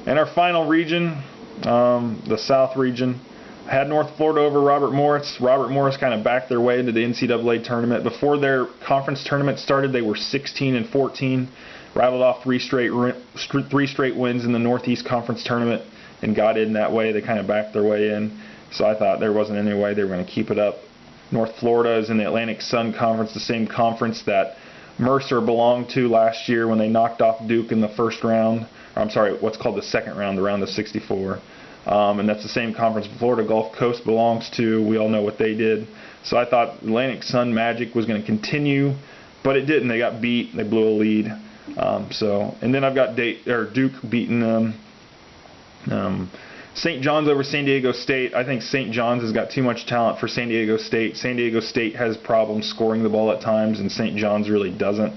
In our final region, the South region, I had North Florida over Robert Morris. Robert Morris kind of backed their way into the NCAA tournament. Before their conference tournament started, they were 16-14, rattled off three straight wins in the Northeast Conference tournament, and got in that way. They kind of backed their way in. So I thought there wasn't any way they were going to keep it up. North Florida is in the Atlantic Sun Conference, the same conference that Mercer belonged to last year when they knocked off Duke in the first round. I'm sorry, what's called the second round, the round of 64. And that's the same conference Florida Gulf Coast belongs to. We all know what they did. So I thought Atlantic Sun magic was going to continue, but it didn't. They got beat. They blew a lead. And then I've got Duke beating them. St. John's over San Diego State. I think St. John's has got too much talent for San Diego State. San Diego State has problems scoring the ball at times, and St. John's really doesn't.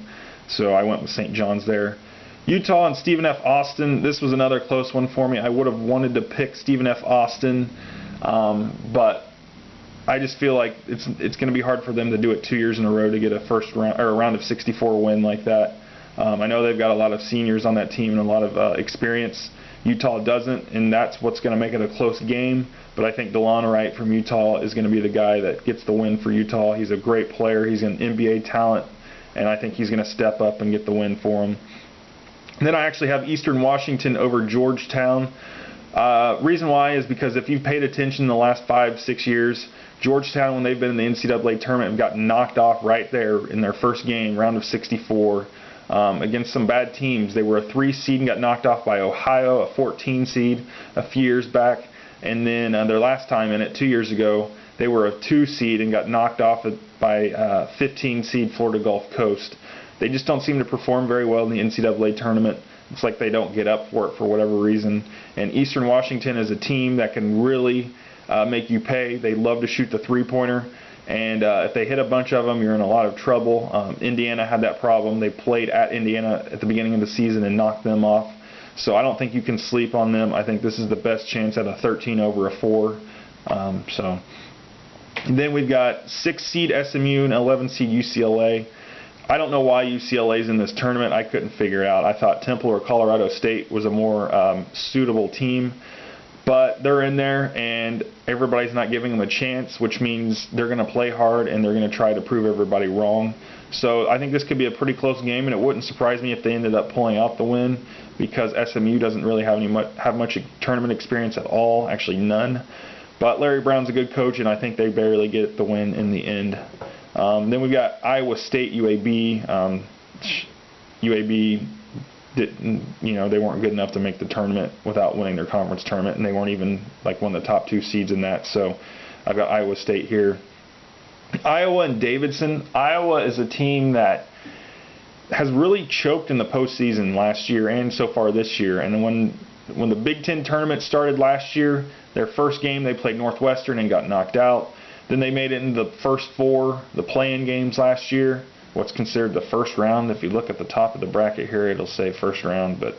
So I went with St. John's there. Utah and Stephen F. Austin. This was another close one for me. I would have wanted to pick Stephen F. Austin, but I just feel like it's going to be hard for them to do it 2 years in a row to get a first round or a round of 64 win like that. I know they've got a lot of seniors on that team and a lot of experience. Utah doesn't, and that's what's going to make it a close game. But I think DeLon Wright from Utah is going to be the guy that gets the win for Utah. He's a great player. He's an NBA talent, and I think he's going to step up and get the win for him. And then I actually have Eastern Washington over Georgetown. Reason why is because if you've paid attention in the last 5-6 years, Georgetown, when they've been in the NCAA tournament, have gotten knocked off right there in their first game, round of 64, against some bad teams. They were a 3 seed and got knocked off by Ohio, a 14 seed, a few years back. And then their last time in it, 2 years ago, they were a 2 seed and got knocked off by 15 seed Florida Gulf Coast. They just don't seem to perform very well in the NCAA tournament. It's like they don't get up for it for whatever reason. And Eastern Washington is a team that can really make you pay. They love to shoot the three-pointer. And if they hit a bunch of them, you're in a lot of trouble. Indiana had that problem. They played at Indiana at the beginning of the season and knocked them off. So I don't think you can sleep on them. I think this is the best chance at a 13 over a 4. And then we've got 6 seed SMU and 11 seed UCLA. I don't know why UCLA is in this tournament. I couldn't figure it out. I thought Temple or Colorado State was a more suitable team. But they're in there, and everybody's not giving them a chance, which means they're going to play hard, and they're going to try to prove everybody wrong. So I think this could be a pretty close game, and it wouldn't surprise me if they ended up pulling out the win, because SMU doesn't really have much tournament experience at all, actually none. But Larry Brown's a good coach, and I think they barely get the win in the end. Then we've got Iowa State, UAB. UAB didn't, they weren't good enough to make the tournament without winning their conference tournament, and they weren't even like one of the top 2 seeds in that. So I've got Iowa State here. Iowa and Davidson. Iowa is a team that has really choked in the postseason last year and so far this year. And when the Big Ten tournament started last year, their first game they played Northwestern and got knocked out. Then they made it into the first 4, the play-in games last year, what's considered the first round. If you look at the top of the bracket here, it'll say first round. But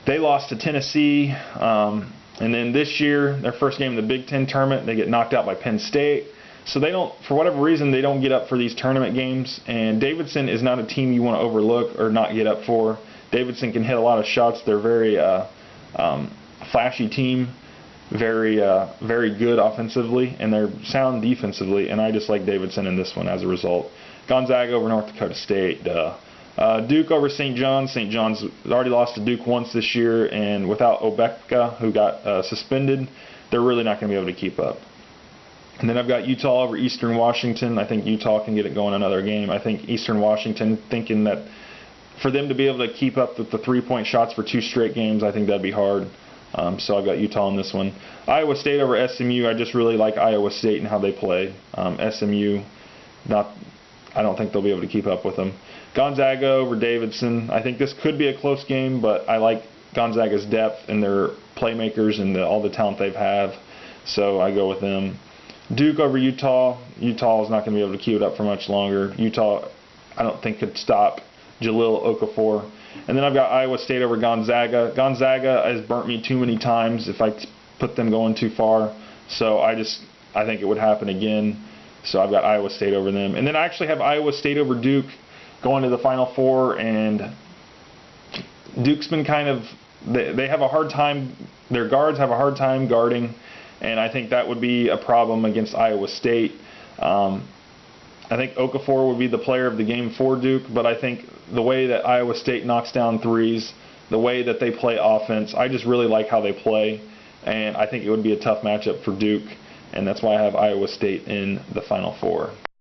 they lost to Tennessee. And then this year, their first game in the Big Ten tournament, they get knocked out by Penn State. So they don't, for whatever reason, they don't get up for these tournament games. And Davidson is not a team you want to overlook or not get up for. Davidson can hit a lot of shots. They're a very flashy team. Very good offensively, and they're sound defensively, and I just like Davidson in this one as a result. Gonzaga over North Dakota State. Duke over St. John's. St. John's already lost to Duke once this year, and without Obeka, who got suspended, they're really not going to be able to keep up. And then I've got Utah over Eastern Washington. I think Utah can get it going another game. I think Eastern Washington, thinking that for them to be able to keep up with the three-point shots for 2 straight games, I think that'd be hard. So I've got Utah in this one. Iowa State over SMU. I just really like Iowa State and how they play. SMU, I don't think they'll be able to keep up with them. Gonzaga over Davidson. I think this could be a close game, but I like Gonzaga's depth and their playmakers and all the talent they have. So I go with them. Duke over Utah. Utah is not going to be able to keep it up for much longer. Utah, I don't think, could stop Jahlil Okafor. And then I've got Iowa State over Gonzaga. Gonzaga has burnt me too many times if I put them going too far. So I think it would happen again. So I've got Iowa State over them. And then I actually have Iowa State over Duke going to the Final Four. And Duke's been kind of they have a hard time. Their guards have a hard time guarding, and I think that would be a problem against Iowa State. I think Okafor would be the player of the game for Duke, but I think the way that Iowa State knocks down threes, the way that they play offense, I just really like how they play, and I think it would be a tough matchup for Duke, and that's why I have Iowa State in the Final Four.